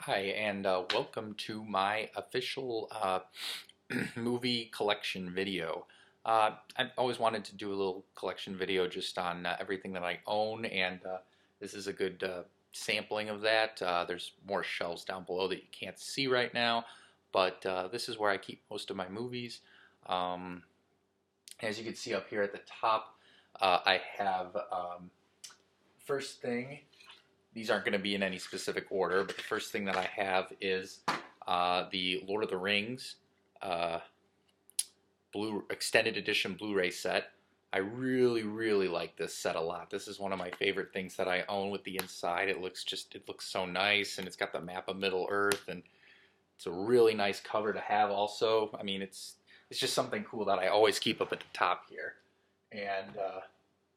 Hi, and welcome to my official movie collection video. I've always wanted to do a little collection video just on everything that I own, and this is a good sampling of that. There's more shelves down below that you can't see right now, but this is where I keep most of my movies. Um, as you can see up here at the top, I have first thing. These aren't going to be in any specific order, but the first thing that I have is the Lord of the Rings extended edition Blu-ray set. I really like this set a lot. This is one of my favorite things that I own with the inside. It looks so nice, and it's got the map of Middle Earth, and it's a really nice cover to have also. I mean, it's just something cool that I always keep up at the top here. And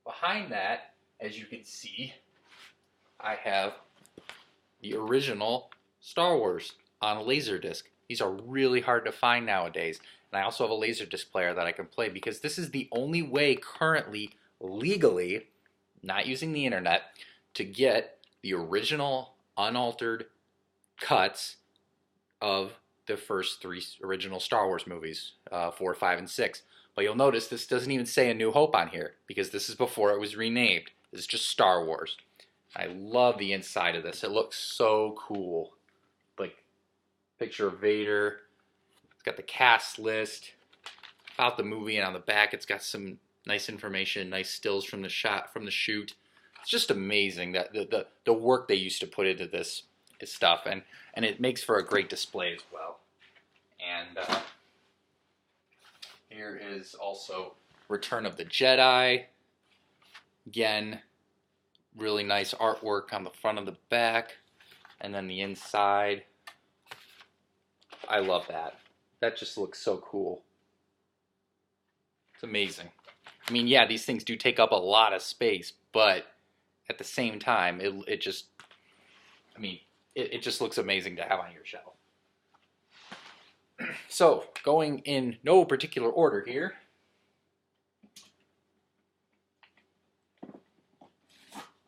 behind that, as you can see, I have the original Star Wars on a Laserdisc. These are really hard to find nowadays. And I also have a Laserdisc player that I can play because this is the only way currently, legally, not using the internet, to get the original unaltered cuts of the first three original Star Wars movies, 4, 5, and 6. But you'll notice this doesn't even say A New Hope on here because this is before it was renamed. This is just Star Wars. I love the inside of this. It looks so cool. Like, picture of Vader. It's got the cast list about the movie, and on the back it's got some nice information, nice stills from the shoot. It's just amazing that the work they used to put into this stuff, and it makes for a great display as well. And here is also Return of the Jedi. Again, really nice artwork on the front of the back, and then the inside. I love that. That just looks so cool. It's amazing. I mean, yeah, these things do take up a lot of space, but at the same time, it just looks amazing to have on your shelf. So, going in no particular order here,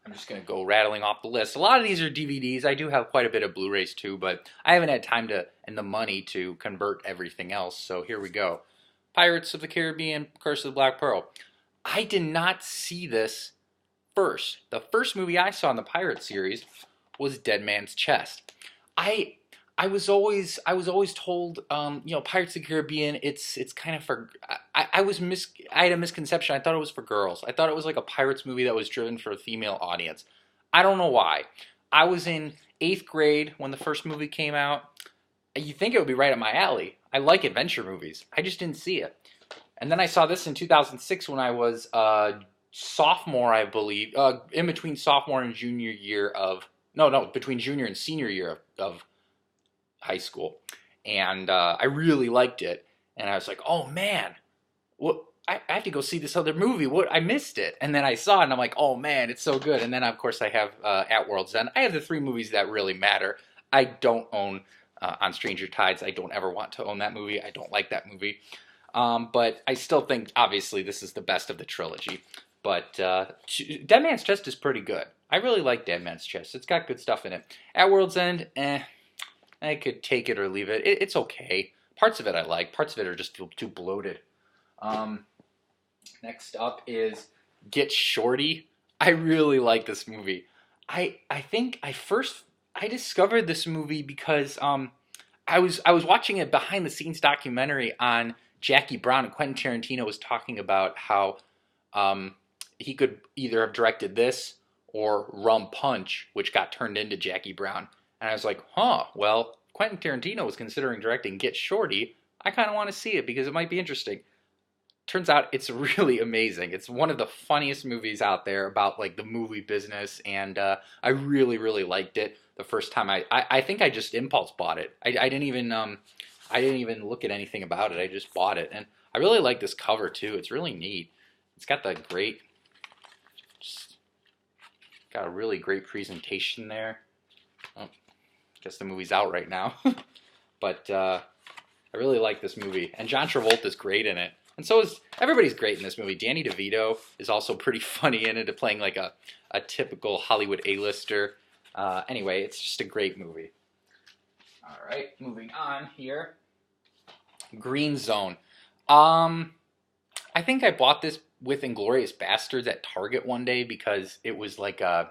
I'm just going to go rattling off the list. A lot of these are DVDs. I do have quite a bit of Blu-rays too, but I haven't had time and the money to convert everything else. So here we go. Pirates of the Caribbean, Curse of the Black Pearl. I did not see this first. The first movie I saw in the Pirate series was Dead Man's Chest. I was always told, Pirates of the Caribbean, it's kind of for, I had a misconception. I thought it was for girls. I thought it was like a pirates movie that was driven for a female audience. I don't know why. I was in 8th grade when the first movie came out. You think it would be right up my alley. I like adventure movies. I just didn't see it. And then I saw this in 2006 when I was sophomore, I believe, in between sophomore and junior year of, between junior and senior year of high school, and I really liked it, and I was like, oh man, what, I have to go see this other movie, what, I missed it. And then I saw it and I'm like, oh man, it's so good. And then of course I have At World's End. I have the 3 movies that really matter. I don't own On Stranger Tides. I don't ever want to own that movie. I don't like that movie, but I still think obviously this is the best of the trilogy. But Dead Man's Chest is pretty good. I really like Dead Man's Chest. It's got good stuff in it. At World's End, I could take it or leave it. It's okay. Parts of it I like. Parts of it are just too bloated. Next up is Get Shorty. I really like this movie. I think I discovered this movie because I was watching a behind the scenes documentary on Jackie Brown, and Quentin Tarantino was talking about how he could either have directed this or Rum Punch, which got turned into Jackie Brown. And I was like, well, Quentin Tarantino was considering directing Get Shorty. I kind of want to see it because it might be interesting. Turns out it's really amazing. It's one of the funniest movies out there about like the movie business, and I really liked it the first time. I think I just impulse bought it. I didn't even look at anything about it. I just bought it, and I really like this cover too. It's really neat. It's got the got a really great presentation there. Oh, guess the movie's out right now. But I really like this movie. And John Travolta's great in it. And so is everybody's great in this movie. Danny DeVito is also pretty funny in it, playing like a typical Hollywood A-lister. Anyway, it's just a great movie. All right, moving on here. Green Zone. I think I bought this with Inglorious Bastards at Target one day because it was like a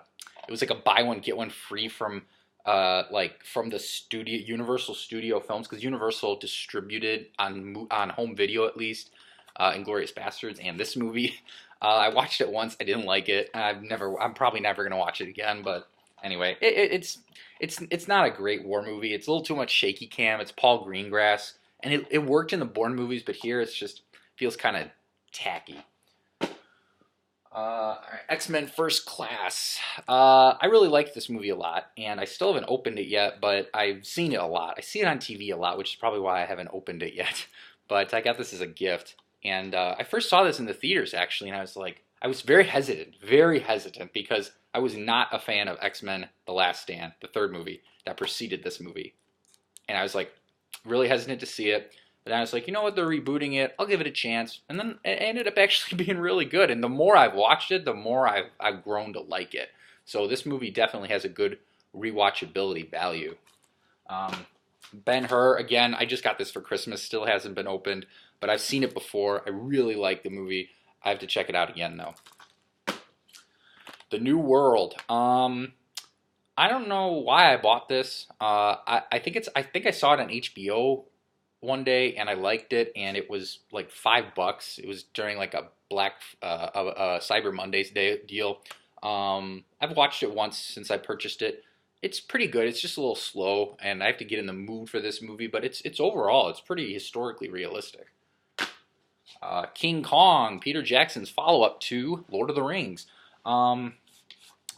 buy one get one free from from the studio Universal Studio Films, because Universal distributed on home video at least Inglorious Bastards and this movie. I watched it once. I didn't like it. I'm probably never gonna watch it again. But anyway, it's not a great war movie. It's a little too much shaky cam. It's Paul Greengrass, and it worked in the Bourne movies, but here it's just feels kind of tacky. X-Men First Class. I really liked this movie a lot, and I still haven't opened it yet, but I've seen it a lot. I see it on TV a lot, which is probably why I haven't opened it yet. But I got this as a gift, and I first saw this in the theaters, actually, and I was very hesitant, because I was not a fan of X-Men The Last Stand, the third movie that preceded this movie. And I was like really hesitant to see it. But I was like, you know what, they're rebooting it. I'll give it a chance. And then it ended up actually being really good. And the more I've watched it, the more I've grown to like it. So this movie definitely has a good rewatchability value. Ben-Hur, again, I just got this for Christmas. Still hasn't been opened. But I've seen it before. I really like the movie. I have to check it out again, though. The New World. I don't know why I bought this. I think I saw it on HBO one day, and I liked it, and it was like $5. It was during like a Cyber Mondays deal. I've watched it once since I purchased it. It's pretty good. It's just a little slow, and I have to get in the mood for this movie, but it's overall, it's pretty historically realistic. King Kong, Peter Jackson's follow-up to Lord of the Rings.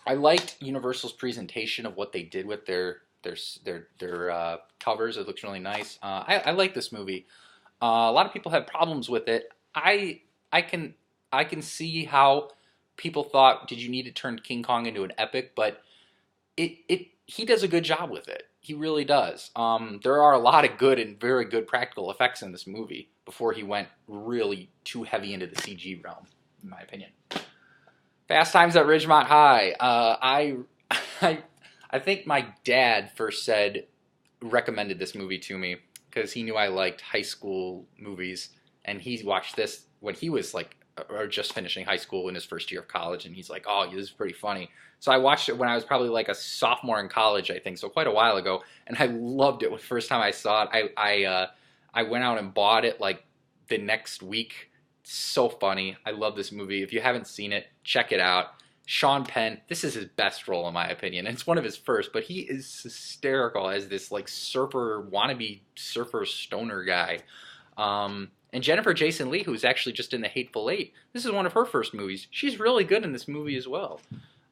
I liked Universal's presentation of what they did with their covers. It looks really nice. I like this movie. A lot of people have problems with it. I can see how people thought, did you need to turn King Kong into an epic? But he does a good job with it. He really does. There are a lot of good and very good practical effects in this movie before he went really too heavy into the CG realm, in my opinion. Fast Times at Ridgemont High. I think my dad first recommended this movie to me because he knew I liked high school movies, and he watched this when he was like, or just finishing high school in his first year of college, and he's like, oh, this is pretty funny. So I watched it when I was probably like a sophomore in college, I think, so quite a while ago, and I loved it. The first time I saw it, I went out and bought it like the next week. It's so funny. I love this movie. If you haven't seen it, check it out. Sean Penn, this is his best role in my opinion. It's one of his first, but he is hysterical as this like wannabe surfer stoner guy. And Jennifer Jason Leigh, who's actually just in The Hateful Eight, this is one of her first movies. She's really good in this movie as well.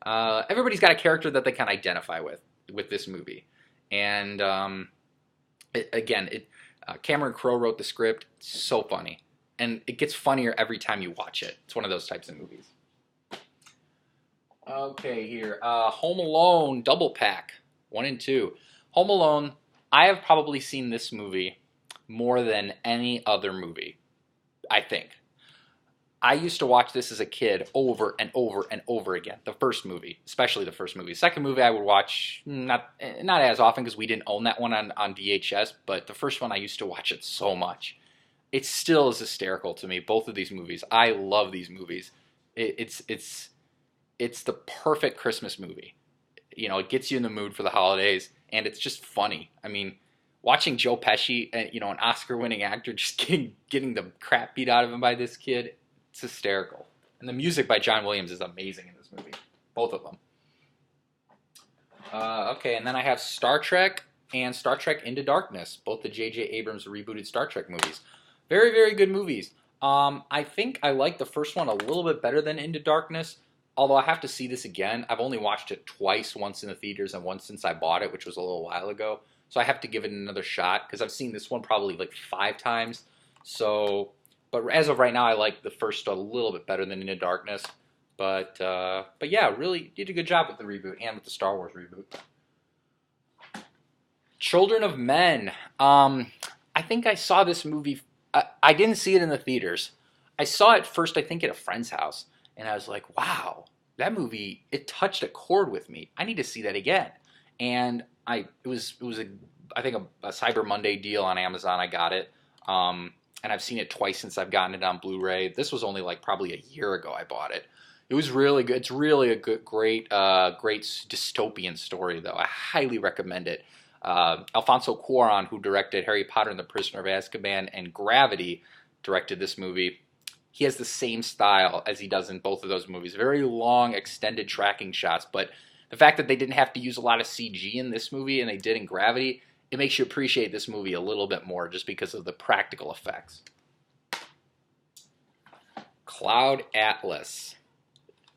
Everybody's got a character that they can identify with this movie. And Cameron Crowe wrote the script. It's so funny. And it gets funnier every time you watch it. It's one of those types of movies. Okay, here. Home Alone Double Pack 1 and 2. Home Alone, I have probably seen this movie more than any other movie, I think. I used to watch this as a kid over and over and over again. The first movie, especially the first movie. Second movie I would watch not as often because we didn't own that one on VHS, but the first one I used to watch it so much. It still is hysterical to me, both of these movies. I love these movies. It's the perfect Christmas movie. You know, it gets you in the mood for the holidays, and it's just funny. I mean, watching Joe Pesci, an Oscar-winning actor, just getting the crap beat out of him by this kid, it's hysterical. And the music by John Williams is amazing in this movie. Both of them. Okay, and then I have Star Trek and Star Trek Into Darkness, both the J.J. Abrams rebooted Star Trek movies. Very, very good movies. I think I like the first one a little bit better than Into Darkness, although I have to see this again. I've only watched it twice, once in the theaters and once since I bought it, which was a little while ago. So I have to give it another shot because I've seen this one probably like 5 times. So, but as of right now, I like the first a little bit better than Into Darkness. But yeah, really did a good job with the reboot and with the Star Wars reboot. Children of Men. I think I saw this movie. I didn't see it in the theaters. I saw it first, I think, at a friend's house. And I was like, wow, that movie, it touched a chord with me. I need to see that again. And it was a I think a Cyber Monday deal on Amazon. I got it. And I've seen it twice since I've gotten it on Blu-ray. This was only like probably a year ago I bought it. It was really good. It's really a good, great dystopian story, though. I highly recommend it. Alfonso Cuarón, who directed Harry Potter and the Prisoner of Azkaban and Gravity, directed this movie. He has the same style as he does in both of those movies. Very long, extended tracking shots, but the fact that they didn't have to use a lot of CG in this movie and they did in Gravity, it makes you appreciate this movie a little bit more just because of the practical effects. Cloud Atlas.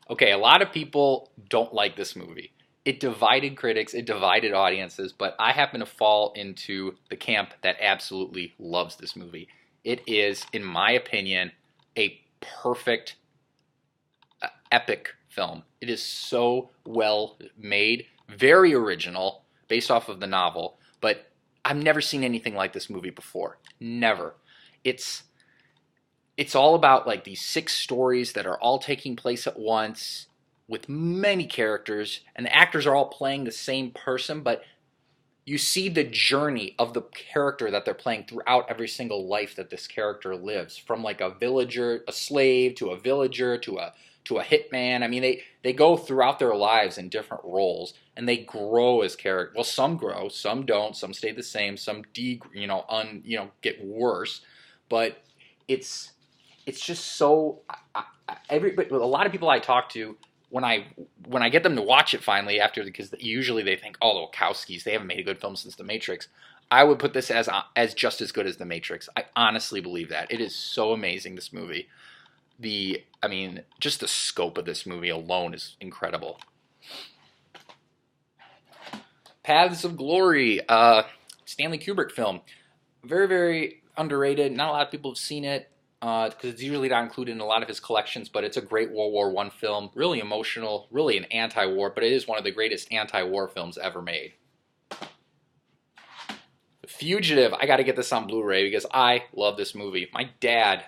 Okay, a lot of people don't like this movie. It divided critics, it divided audiences, but I happen to fall into the camp that absolutely loves this movie. It is, in my opinion, a perfect, epic film. It is so well made, very original, based off of the novel, but I've never seen anything like this movie before. Never. It's all about like these 6 stories that are all taking place at once with many characters, and the actors are all playing the same person, but you see the journey of the character that they're playing throughout every single life that this character lives, from like a villager, a slave, to a villager, to a hitman. I mean, they go throughout their lives in different roles, and they grow as characters. Well, some grow, some don't, some stay the same, some get worse, but it's just so. A lot of people I talk to, when I get them to watch it finally after, because usually they think, oh, the Wachowskis, they haven't made a good film since The Matrix. I would put this as just as good as The Matrix. I honestly believe that. It is so amazing, this movie. Just the scope of this movie alone is incredible. Paths of Glory, Stanley Kubrick film. Very, very underrated. Not a lot of people have seen it, because it's usually not included in a lot of his collections, but it's a great World War I film. Really emotional, really an anti-war, but it is one of the greatest anti-war films ever made. Fugitive, I got to get this on Blu-ray because I love this movie. My dad,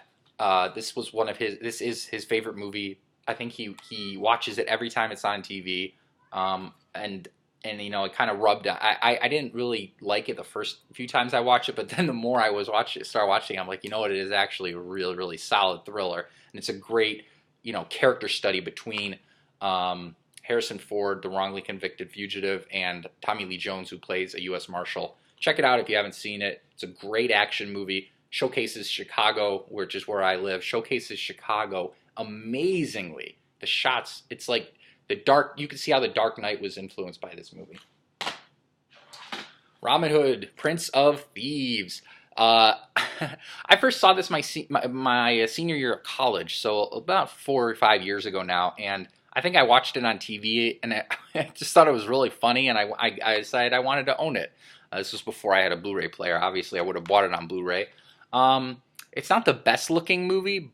this is his favorite movie. I think he watches it every time it's on TV, and it kind of rubbed. I didn't really like it the first few times I watched it, but then the more I started watching, I'm like, you know what? It is actually a really, really solid thriller, and it's a great, character study between Harrison Ford, the wrongly convicted fugitive, and Tommy Lee Jones, who plays a U.S. Marshal. Check it out if you haven't seen it. It's a great action movie. Showcases Chicago, which is where I live. Showcases Chicago amazingly. The shots, it's like you can see how The Dark Knight was influenced by this movie. Robin Hood, Prince of Thieves. I first saw this my senior year of college, so about 4 or 5 years ago now, and I think I watched it on TV, and I just thought it was really funny, and I decided I wanted to own it. This was before I had a Blu-ray player. Obviously, I would have bought it on Blu-ray. It's not the best-looking movie,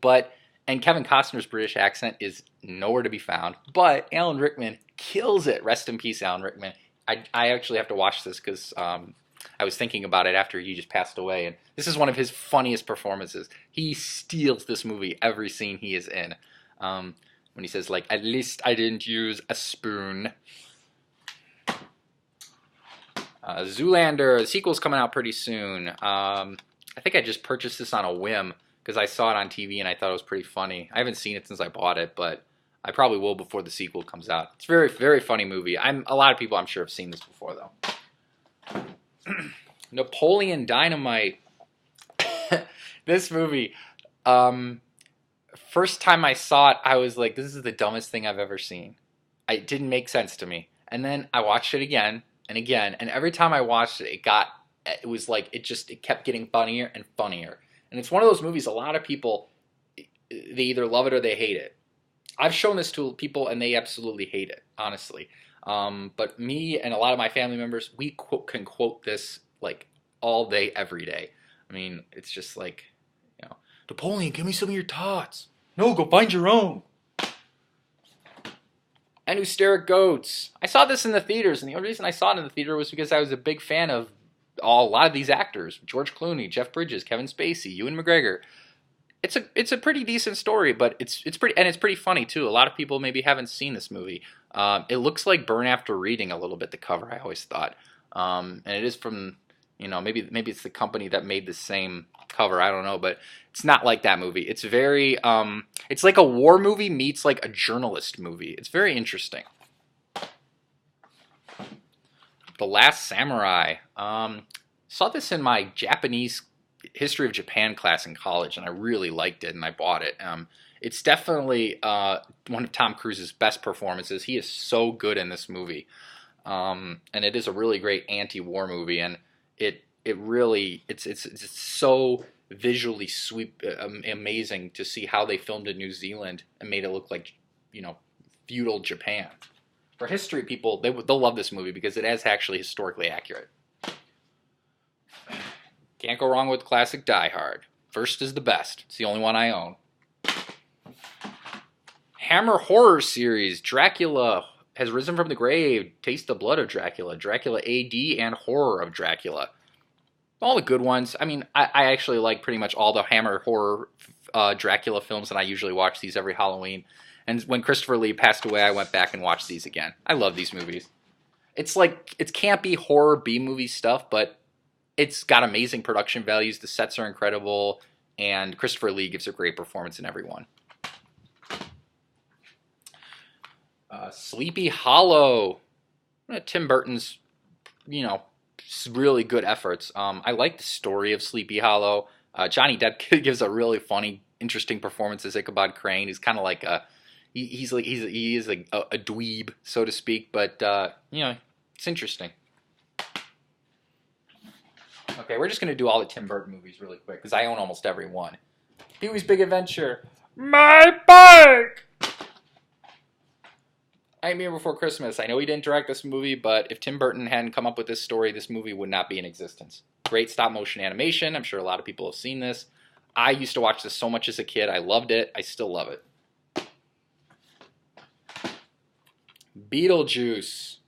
and Kevin Costner's British accent is nowhere to be found, but Alan Rickman kills it. Rest in peace, Alan Rickman. I actually have to watch this because I was thinking about it after he just passed away, and this is one of his funniest performances. He steals this movie every scene he is in. When he says, like, at least I didn't use a spoon. Zoolander, the sequel's coming out pretty soon. I think I just purchased this on a whim because I saw it on TV and I thought it was pretty funny. I haven't seen it since I bought it, but I probably will before the sequel comes out. It's a very, very funny movie. A lot of people, I'm sure, have seen this before, though. Napoleon Dynamite. This movie, first time I saw it, I was like, this is the dumbest thing I've ever seen. It didn't make sense to me. And then I watched it again and again, and every time I watched it, it kept getting funnier and funnier. And it's one of those movies, a lot of people, they either love it or they hate it. I've shown this to people and they absolutely hate it, honestly. But me and a lot of my family members, we can quote this like all day, every day. I mean, it's just like, Napoleon, give me some of your tots. No, go find your own. And Hysteric Goats. I saw this in the theaters, and the only reason I saw it in the theater was because I was a big fan of a lot of these actors. George Clooney, Jeff Bridges, Kevin Spacey, Ewan McGregor. It's a pretty decent story, but it's pretty funny too. A lot of people maybe haven't seen this movie. It looks like Burn After Reading a little bit, the cover, I always thought. And it is from You know, maybe it's the company that made the same cover. I don't know, but it's not like that movie. It's very it's like a war movie meets like a journalist movie. It's very interesting. The Last Samurai. Saw this in my Japanese history of Japan class in college, and I really liked it, and I bought it. It's definitely one of Tom Cruise's best performances. He is so good in this movie, and it is a really great anti-war movie, and it really it's so visually amazing to see how they filmed in New Zealand and made it look like, you know, feudal Japan. For history people, they'll love this movie because it is actually historically accurate. Can't go wrong with classic Die Hard. First is the best. It's the only one I own. Hammer horror series. Dracula has risen from the grave. Taste the blood of Dracula. Dracula AD and Horror of Dracula. All the good ones. I mean, I actually like pretty much all the Hammer horror Dracula films, and I usually watch these every Halloween. And when Christopher Lee passed away, I went back and watched these again. I love these movies. It's like, it can't be horror B-movie stuff, but it's got amazing production values. The sets are incredible, and Christopher Lee gives a great performance in every one. Sleepy Hollow. Tim Burton's, you know, really good efforts. I like the story of Sleepy Hollow. Johnny Depp gives a really funny, interesting performance as Ichabod Crane. He's kind of like a, he is a dweeb, so to speak, but you know, it's interesting. Okay, we're just gonna do all the Tim Burton movies really quick because I own almost every one. Pee-wee's Big Adventure. My bike. Nightmare Before Christmas. I know he didn't direct this movie, but if Tim Burton hadn't come up with this story, this movie would not be in existence. Great stop-motion animation. I'm sure a lot of people have seen this. I used to watch this so much as a kid. I loved it. I still love it. Beetlejuice.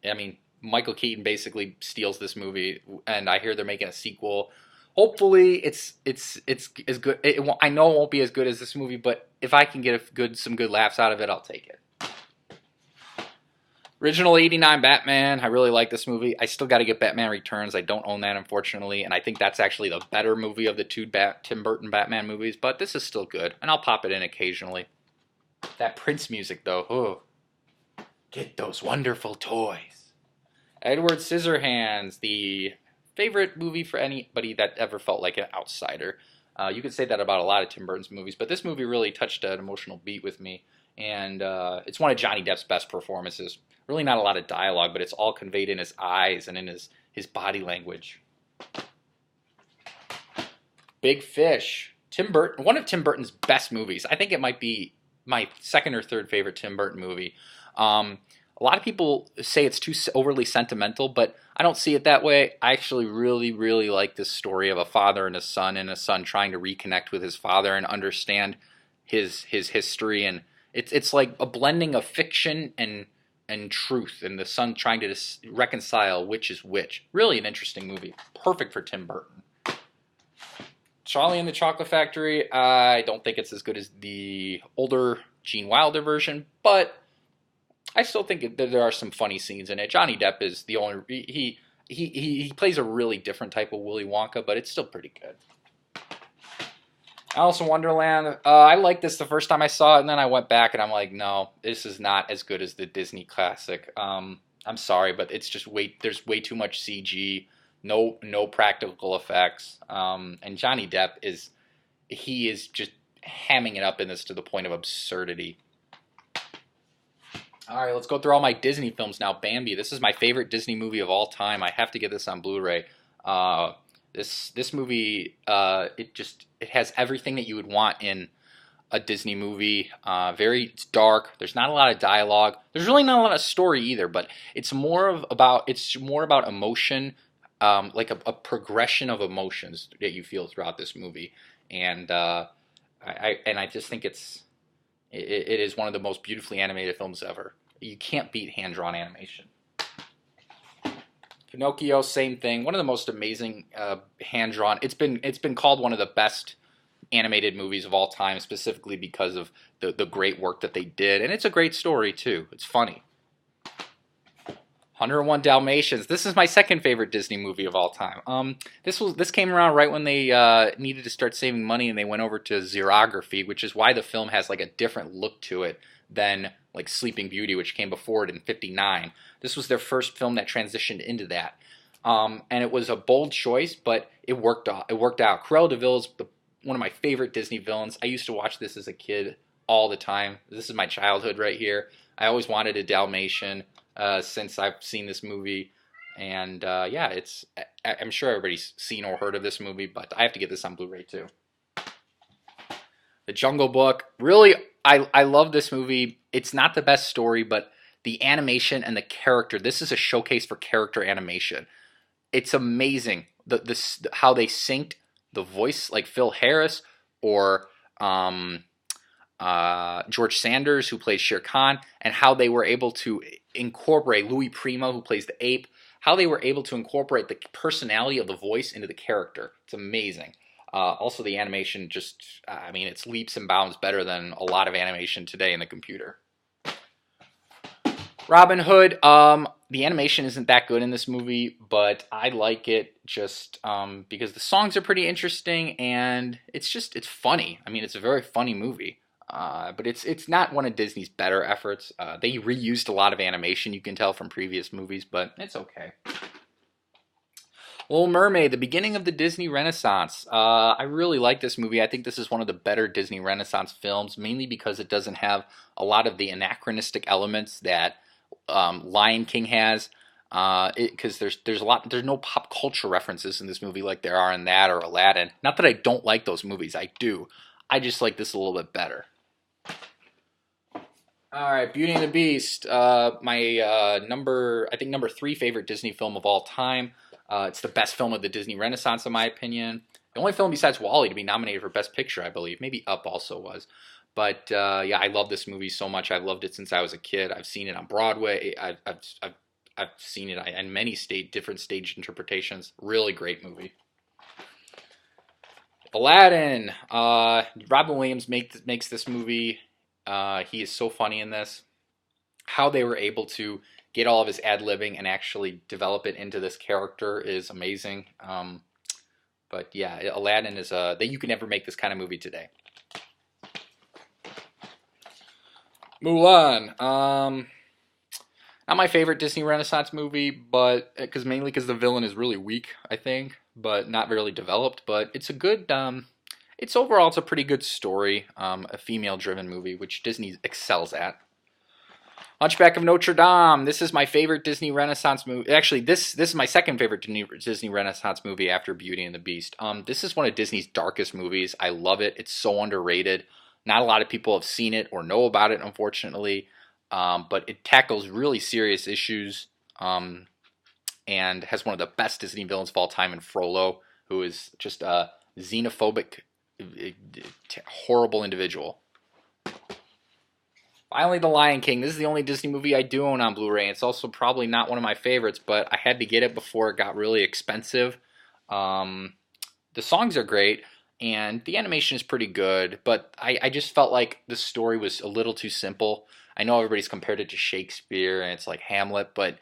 I mean, Michael Keaton basically steals this movie, and I hear they're making a sequel. Hopefully, it's as good. I know it won't be as good as this movie, but if I can get some good laughs out of it, I'll take it. Original '89 Batman. I really like this movie. I still got to get Batman Returns. I don't own that, unfortunately, and I think that's actually the better movie of the two Tim Burton Batman movies, but this is still good, and I'll pop it in occasionally. That Prince music, though. Oh. Get those wonderful toys. Edward Scissorhands, the favorite movie for anybody that ever felt like an outsider. You could say that about a lot of Tim Burton's movies, but this movie really touched an emotional beat with me, and it's one of Johnny Depp's best performances. Really not a lot of dialogue, but it's all conveyed in his eyes and in his body language. Big Fish. Tim Burton, one of Tim Burton's best movies. I think it might be my second or third favorite Tim Burton movie. A lot of people say it's too overly sentimental, but I don't see it that way. I actually really, really like this story of a father and a son trying to reconnect with his father and understand his history. And it's like a blending of fiction and truth, and the son trying to reconcile which is which. Really an interesting movie. Perfect for Tim Burton. Charlie and the Chocolate Factory. I don't think it's as good as the older Gene Wilder version, but I still think that there are some funny scenes in it. Johnny Depp is the only he plays a really different type of Willy Wonka, but it's still pretty good. Alice in Wonderland. I liked this the first time I saw it, and then I went back and I'm like, no, this is not as good as the Disney classic. I'm sorry, but it's just there's way too much CG, no practical effects, and Johnny Depp is just hamming it up in this to the point of absurdity. All right, let's go through all my Disney films now. Bambi. This is my favorite Disney movie of all time. I have to get this on Blu-ray. This movie, it has everything that you would want in a Disney movie. It's dark. There's not a lot of dialogue. There's really not a lot of story either, but it's more about emotion, like a progression of emotions that you feel throughout this movie. And I just think it is one of the most beautifully animated films ever. You can't beat hand-drawn animation. Pinocchio, same thing. One of the most amazing hand-drawn. It's been called one of the best animated movies of all time, specifically because of the great work that they did, and it's a great story too. It's funny. 101 Dalmatians. This is my second favorite Disney movie of all time. This came around right when they needed to start saving money, and they went over to xerography, which is why the film has like a different look to it than like Sleeping Beauty, which came before it in '59. This was their first film that transitioned into that, and it was a bold choice, but it worked out. Cruella de Vil is one of my favorite Disney villains. I used to watch this as a kid all the time. This is my childhood right here. I always wanted a Dalmatian since I've seen this movie, and yeah, I'm sure everybody's seen or heard of this movie, but I have to get this on Blu-ray too. The Jungle Book, really, I love this movie. It's not the best story, but the animation and the character. This is a showcase for character animation. It's amazing how they synced the voice, like Phil Harris or George Sanders, who plays Shere Khan, and how they were able to incorporate Louis Prima, who plays the ape, how they were able to incorporate the personality of the voice into the character. It's amazing. Also, the animation I mean, it's leaps and bounds better than a lot of animation today in the computer. Robin Hood, the animation isn't that good in this movie, but I like it just because the songs are pretty interesting, and it's funny. I mean, it's a very funny movie. But it's not one of Disney's better efforts. They reused a lot of animation, you can tell from previous movies, but it's okay. Little Mermaid, the beginning of the Disney Renaissance. I really like this movie. I think this is one of the better Disney Renaissance films, mainly because it doesn't have a lot of the anachronistic elements that Lion King has. Because there's no pop culture references in this movie like there are in that or Aladdin. Not that I don't like those movies, I do. I just like this a little bit better. All right, Beauty and the Beast, my number 3 favorite Disney film of all time. It's the best film of the Disney Renaissance, in my opinion. The only film besides WALL-E to be nominated for Best Picture, I believe. Maybe Up also was. But yeah, I love this movie so much. I've loved it since I was a kid. I've seen it on Broadway. I've seen it in many different stage interpretations. Really great movie. Aladdin. Robin Williams makes this movie. He is so funny in this. How they were able to get all of his ad-libbing and actually develop it into this character is amazing. But yeah, Aladdin is you can never make this kind of movie today. Mulan. Not my favorite Disney Renaissance movie, but mainly because the villain is really weak, I think, but not really developed. But it's a good. Overall, it's a pretty good story. A female-driven movie, which Disney excels at. Hunchback of Notre Dame. This is my favorite Disney Renaissance movie. Actually, this is my second favorite Disney Renaissance movie after Beauty and the Beast. This is one of Disney's darkest movies. I love it. It's so underrated. Not a lot of people have seen it or know about it, unfortunately. But it tackles really serious issues and has one of the best Disney villains of all time in Frollo, who is just a xenophobic, horrible individual. Finally, The Lion King. This is the only Disney movie I do own on Blu-ray. It's also probably not one of my favorites, but I had to get it before it got really expensive. The songs are great, and the animation is pretty good, but I just felt like the story was a little too simple. I know everybody's compared it to Shakespeare, and it's like Hamlet, but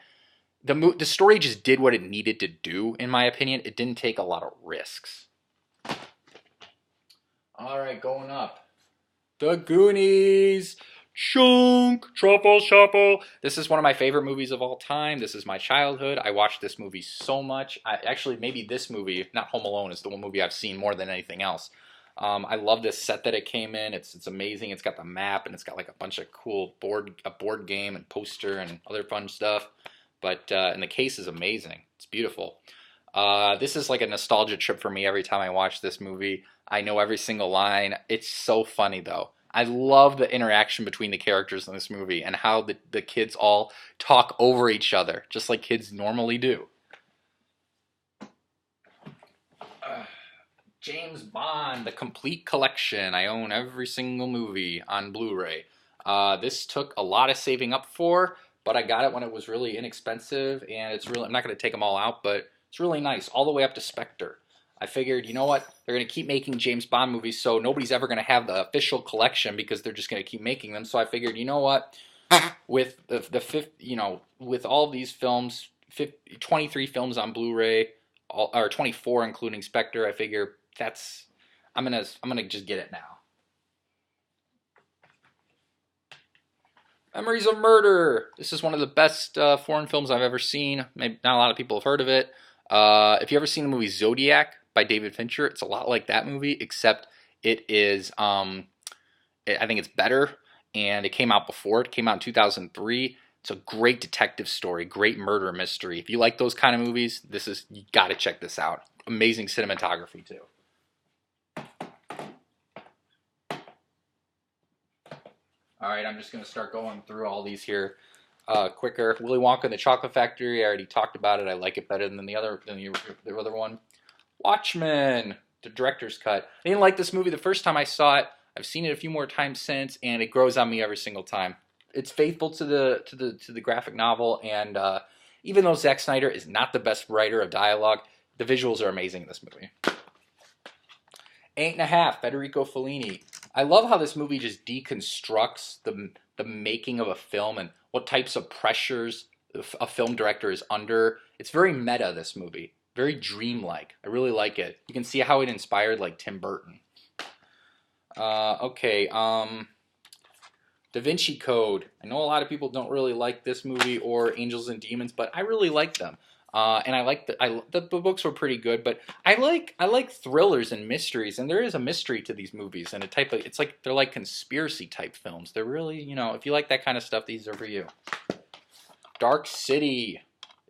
the story just did what it needed to do, in my opinion. It didn't take a lot of risks. All right, going up. The Goonies. Shunk, Truffle Shuffle. This is one of my favorite movies of all time. This is my childhood. I watched this movie so much. Actually, maybe this movie, not Home Alone, is the one movie I've seen more than anything else. I love this set that it came in. It's amazing. It's got the map, and it's got like a bunch of cool board game and poster and other fun stuff. But and the case is amazing. It's beautiful. This is like a nostalgia trip for me every time I watch this movie. I know every single line. It's so funny though. I love the interaction between the characters in this movie and how the kids all talk over each other, just like kids normally do. James Bond, the complete collection. I own every single movie on Blu-ray. This took a lot of saving up for, but I got it when it was really inexpensive, and I'm not going to take them all out, but it's really nice, all the way up to Spectre. I figured, you know what, they're going to keep making James Bond movies, so nobody's ever going to have the official collection because they're just going to keep making them. So I figured, you know what, with the fifth, with all these films, 23 films on Blu-ray, or 24 including Spectre. I figure I'm gonna just get it now. Memories of Murder. This is one of the best foreign films I've ever seen. Maybe not a lot of people have heard of it. If you ever seen the movie Zodiac by David Fincher, it's a lot like that movie, except it is, I think it's better, and it came out before. It came out in 2003. It's a great detective story, great murder mystery. If you like those kind of movies, you got to check this out. Amazing cinematography too. All right, I'm just going to start going through all these here quicker. Willy Wonka and the Chocolate Factory. I already talked about it. I like it better than the other one. Watchmen, the director's cut. I didn't like this movie the first time I saw it. I've seen it a few more times since, and it grows on me every single time. It's faithful to the graphic novel, and even though Zack Snyder is not the best writer of dialogue, the visuals are amazing in this movie. 8½, Federico Fellini. I love how this movie just deconstructs the making of a film and what types of pressures a film director is under. It's very meta, this movie. Very dreamlike. I really like it. You can see how it inspired like Tim Burton. Okay, Da Vinci Code. I know a lot of people don't really like this movie or Angels and Demons, but I really like them. And I like the books were pretty good, but I like thrillers and mysteries, and there is a mystery to these movies, and it's like they're like conspiracy type films. They're really, if you like that kind of stuff, these are for you. Dark City.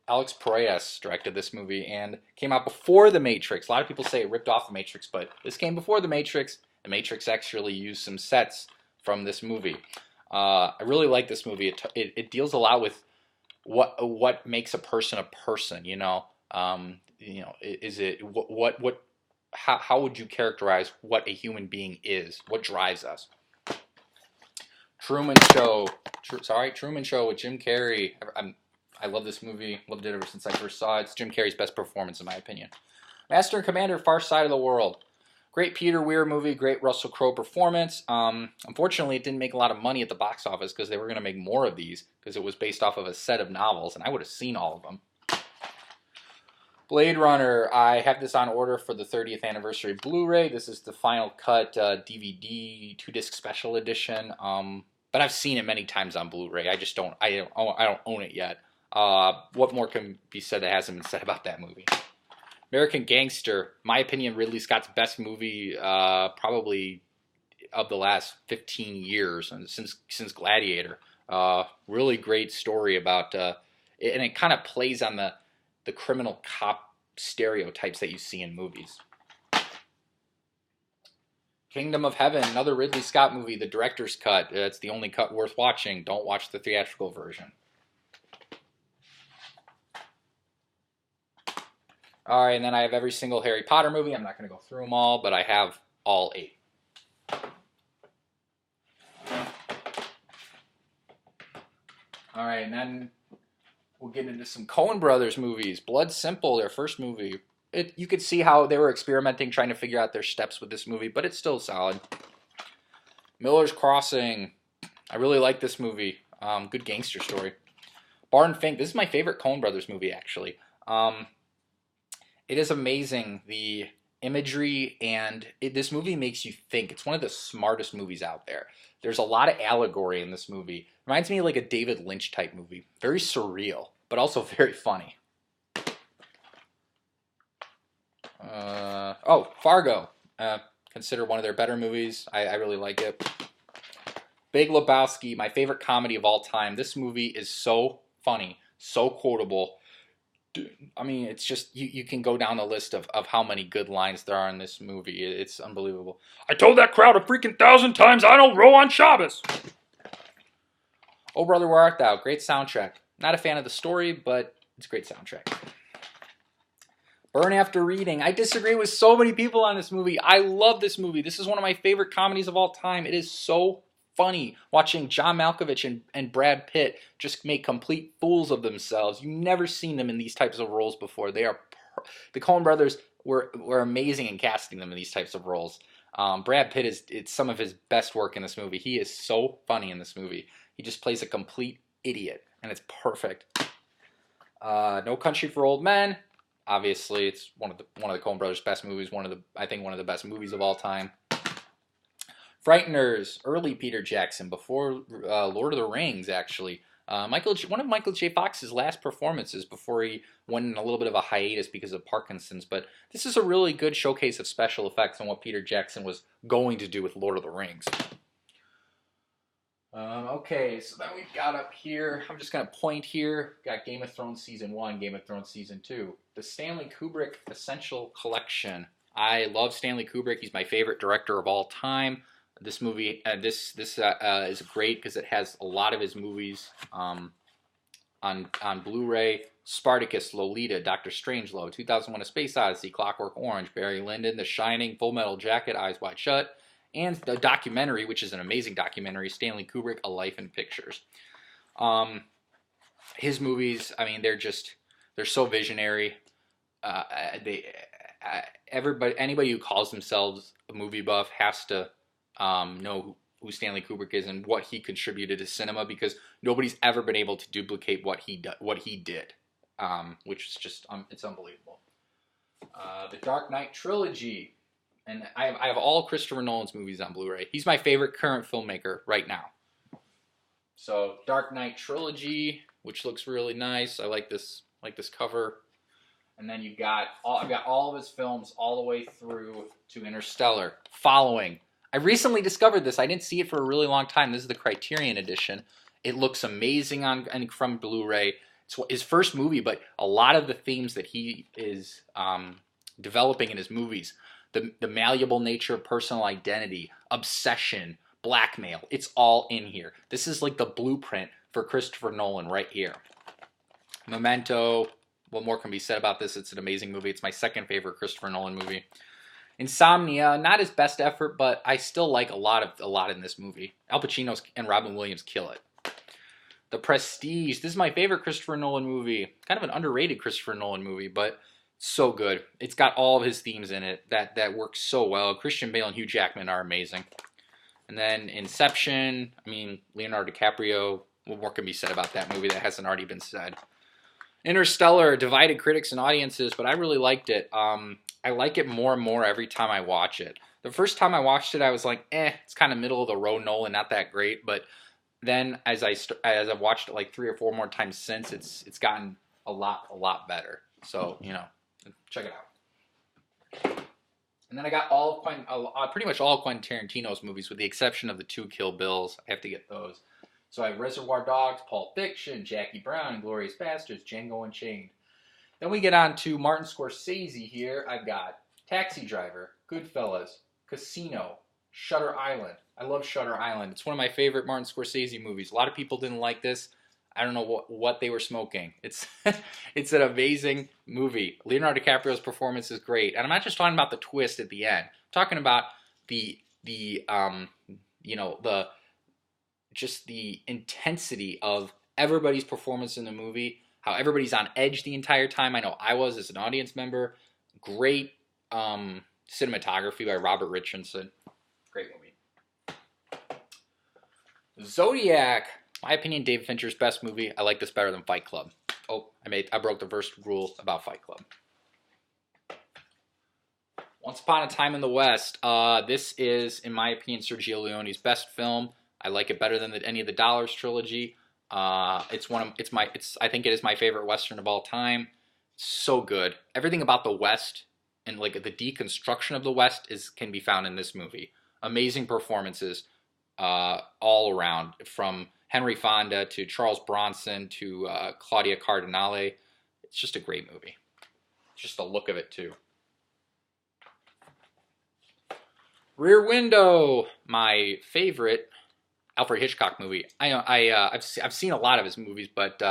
Alex Proyas directed this movie and came out before The Matrix. A lot of people say it ripped off The Matrix, but this came before The Matrix. The Matrix actually used some sets from this movie. I really like this movie. It deals a lot with what makes a person a person. Is it how would you characterize what a human being is? What drives us? Truman Show. Truman Show with Jim Carrey. I love this movie. Loved it ever since I first saw it. It's Jim Carrey's best performance, in my opinion. Master and Commander, Far Side of the World. Great Peter Weir movie. Great Russell Crowe performance. Unfortunately, it didn't make a lot of money at the box office because they were going to make more of these because it was based off of a set of novels, and I would have seen all of them. Blade Runner. I have this on order for the 30th anniversary Blu-ray. This is the final cut DVD 2-disc special edition. But I've seen it many times on Blu-ray. I don't own it yet. What more can be said that hasn't been said about that movie? American Gangster, my opinion, Ridley Scott's best movie probably of the last 15 years, and since Gladiator. Really great story about, and it kind of plays on the criminal cop stereotypes that you see in movies. Kingdom of Heaven, another Ridley Scott movie, the director's cut. It's the only cut worth watching. Don't watch the theatrical version. All right, and then I have every single Harry Potter movie. I'm not going to go through them all, but I have all 8. All right, and then we'll get into some Coen Brothers movies. Blood Simple, their first movie. You could see how they were experimenting, trying to figure out their steps with this movie, but it's still solid. Miller's Crossing. I really like this movie. Good gangster story. Barton Fink. This is my favorite Coen Brothers movie, actually. It is amazing, the imagery, and this movie makes you think. It's one of the smartest movies out there. There's a lot of allegory in this movie. Reminds me of like a David Lynch type movie. Very surreal, but also very funny. Fargo. Consider one of their better movies. I really like it. Big Lebowski, my favorite comedy of all time. This movie is so funny, so quotable. I mean, it's just, you can go down the list of how many good lines there are in this movie. It's unbelievable. I told that crowd a freaking 1,000 times I don't roll on Shabbos. Oh Brother, Where Art Thou? Great soundtrack. Not a fan of the story, but it's a great soundtrack. Burn After Reading. I disagree with so many people on this movie. I love this movie. This is one of my favorite comedies of all time. It is so funny watching John Malkovich and Brad Pitt just make complete fools of themselves. You've never seen them in these types of roles before. The Coen brothers were amazing in casting them in these types of roles. Brad Pitt it's some of his best work in this movie. He is so funny in this movie. He just plays a complete idiot, and it's perfect. No Country for Old Men. Obviously, it's one of the Coen Brothers' best movies. I think one of the best movies of all time. Frighteners, early Peter Jackson, before Lord of the Rings, actually. One of Michael J. Fox's last performances before he went in a little bit of a hiatus because of Parkinson's. But this is a really good showcase of special effects and what Peter Jackson was going to do with Lord of the Rings. Okay, so then we've got up here, I'm just going to point here, got Game of Thrones Season 1, Game of Thrones Season 2. The Stanley Kubrick Essential Collection. I love Stanley Kubrick. He's my favorite director of all time. This movie, this is great because it has a lot of his movies on Blu-ray. Spartacus, Lolita, Dr. Strangelove, 2001: A Space Odyssey, Clockwork Orange, Barry Lyndon, The Shining, Full Metal Jacket, Eyes Wide Shut, and the documentary, which is an amazing documentary, Stanley Kubrick, A Life in Pictures. His movies, I mean, they're so visionary. Anybody who calls themselves a movie buff has to know who Stanley Kubrick is and what he contributed to cinema, because nobody's ever been able to duplicate what he did, which is just it's unbelievable. The Dark Knight trilogy, and I have all Christopher Nolan's movies on Blu-ray. He's my favorite current filmmaker right now. So Dark Knight trilogy, which looks really nice. I like this cover. And then I've got all of his films all the way through to Interstellar. Following. I recently discovered this. I didn't see it for a really long time. This is the Criterion edition. It looks amazing from Blu-ray. It's his first movie, but a lot of the themes that he is developing in his movies, the malleable nature of personal identity, obsession, blackmail, it's all in here. This is like the blueprint for Christopher Nolan right here. Memento. What more can be said about this? It's an amazing movie. It's my second favorite Christopher Nolan movie. Insomnia, not his best effort, but I still like a lot in this movie. Al Pacino and Robin Williams kill it. The Prestige. This is my favorite Christopher Nolan movie. Kind of an underrated Christopher Nolan movie, but so good. It's got all of his themes in it that work so well. Christian Bale and Hugh Jackman are amazing. And then Inception. I mean, Leonardo DiCaprio. What more can be said about that movie that hasn't already been said? Interstellar, divided critics and audiences, but I really liked it. I like it more and more every time I watch it. The first time I watched it, I was like, it's kind of middle of the road Nolan, not that great. But then as I've watched it like 3 or 4 more times since, it's gotten a lot better. So, check it out. And then I got pretty much all of Quentin Tarantino's movies, with the exception of the 2 Kill Bills. I have to get those. So I have Reservoir Dogs, Pulp Fiction, Jackie Brown, Inglourious Basterds, Django Unchained. Then we get on to Martin Scorsese here. I've got Taxi Driver, Goodfellas, Casino, Shutter Island. I love Shutter Island. It's one of my favorite Martin Scorsese movies. A lot of people didn't like this. I don't know what they were smoking. It's it's an amazing movie. Leonardo DiCaprio's performance is great. And I'm not just talking about the twist at the end. I'm talking about the intensity of everybody's performance in the movie, how everybody's on edge the entire time. I know I was as an audience member. Great cinematography by Robert Richardson. Great movie. Zodiac. My opinion, David Fincher's best movie. I like this better than Fight Club. Oh, I broke the first rule about Fight Club. Once Upon a Time in the West. This is, in my opinion, Sergio Leone's best film. I like it better than any of the Dollars trilogy. I think it is my favorite Western of all time. It's so good. Everything about the West and like the deconstruction of the West can be found in this movie. Amazing performances all around, from Henry Fonda to Charles Bronson to Claudia Cardinale. It's just a great movie. Just the look of it too. Rear Window, my favorite Alfred Hitchcock movie. I've seen a lot of his movies, but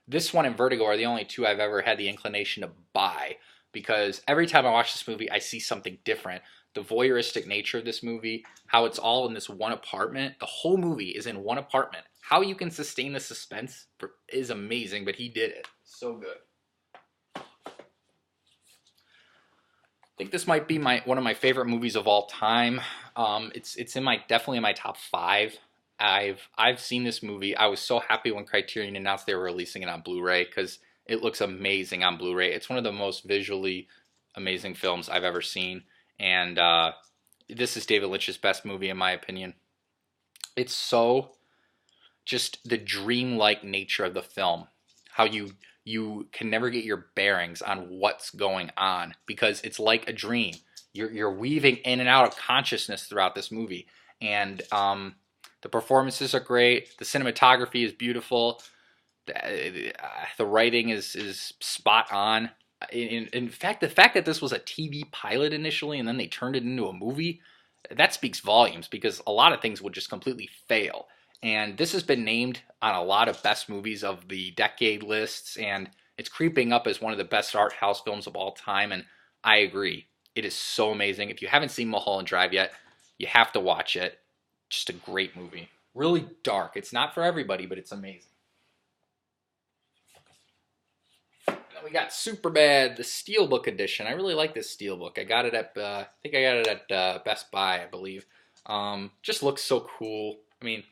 this one and Vertigo are the only 2 I've ever had the inclination to buy, because every time I watch this movie, I see something different. The voyeuristic nature of this movie, how it's all in this one apartment. The whole movie is in one apartment. How you can sustain the suspense is amazing, but he did it. So good. I think this might be one of my favorite movies of all time. It's definitely in my top 5. I've seen this movie. I was so happy when Criterion announced they were releasing it on Blu-ray because it looks amazing on Blu-ray. It's one of the most visually amazing films I've ever seen, and this is David Lynch's best movie in my opinion. It's so just the dreamlike nature of the film, how you can never get your bearings on what's going on because it's like a dream. You're weaving in and out of consciousness throughout this movie, and the performances are great. The cinematography is beautiful. The writing is spot on. In fact, the fact that this was a TV pilot initially and then they turned it into a movie, that speaks volumes because a lot of things would just completely fail. And this has been named on a lot of best movies of the decade lists, and it's creeping up as one of the best art house films of all time, and I agree. It is so amazing. If you haven't seen Mulholland Drive yet, you have to watch it. Just a great movie. Really dark. It's not for everybody, but it's amazing. We got Superbad, the Steelbook edition. I really like this Steelbook. I got it at, I think I got it at Best Buy, I believe. Just looks so cool. I mean,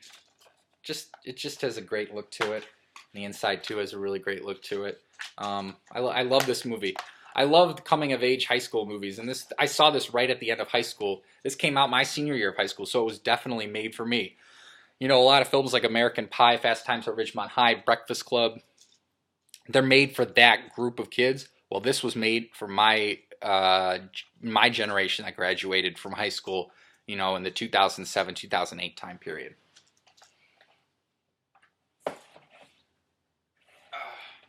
it just has a great look to it. The inside too has a really great look to it. I love this movie. I love coming of age high school movies, and I saw this right at the end of high school. This came out my senior year of high school, so it was definitely made for me. You know, a lot of films like American Pie, Fast Times at Ridgemont High, Breakfast Club, they're made for that group of kids. Well, this was made for my generation that graduated from high school, you know, in the 2007, 2008 time period.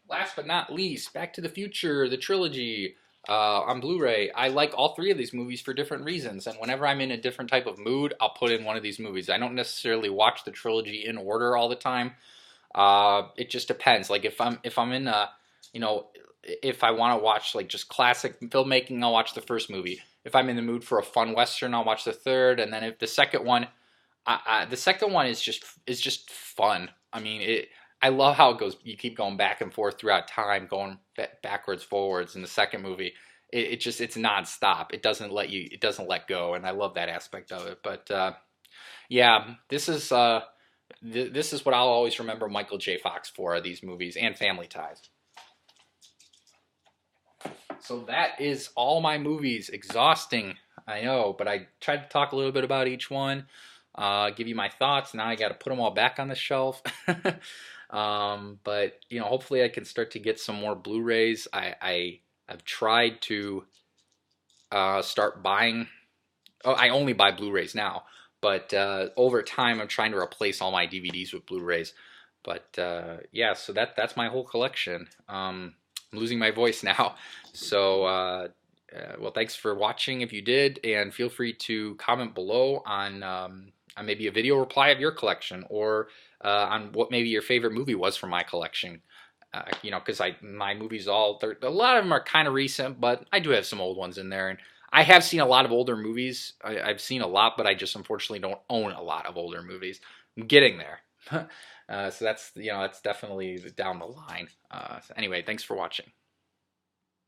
Last but not least, Back to the Future, the trilogy on Blu-ray. I like all three of these movies for different reasons, and whenever I'm in a different type of mood, I'll put in one of these movies. I don't necessarily watch the trilogy in order all the time. It just depends. Like if I'm in a, you know, if I want to watch like just classic filmmaking, I'll watch the first movie. If I'm in the mood for a fun Western, I'll watch the third, and then if the second one, is just fun. I mean, I love how it goes. You keep going back and forth throughout time, going backwards, forwards. In the second movie, it's nonstop. It doesn't let go, and I love that aspect of it. But yeah, this is what I'll always remember Michael J. Fox for, these movies and Family Ties. So that is all my movies. Exhausting, I know, but I tried to talk a little bit about each one, give you my thoughts. Now I got to put them all back on the shelf. But you know, hopefully I can start to get some more Blu-rays. I've tried to start buying. Oh, I only buy Blu-rays now, but over time I'm trying to replace all my DVDs with Blu-rays. But yeah, so that's my whole collection. I'm losing my voice now, so well, thanks for watching if you did, and feel free to comment below on maybe a video reply of your collection, or on what maybe your favorite movie was from my collection. You know, because my movies a lot of them are kind of recent, but I do have some old ones in there, and I have seen a lot of older movies. I've seen a lot, but I just unfortunately don't own a lot of older movies. I'm getting there. So that's, you know, that's definitely down the line. So anyway, thanks for watching.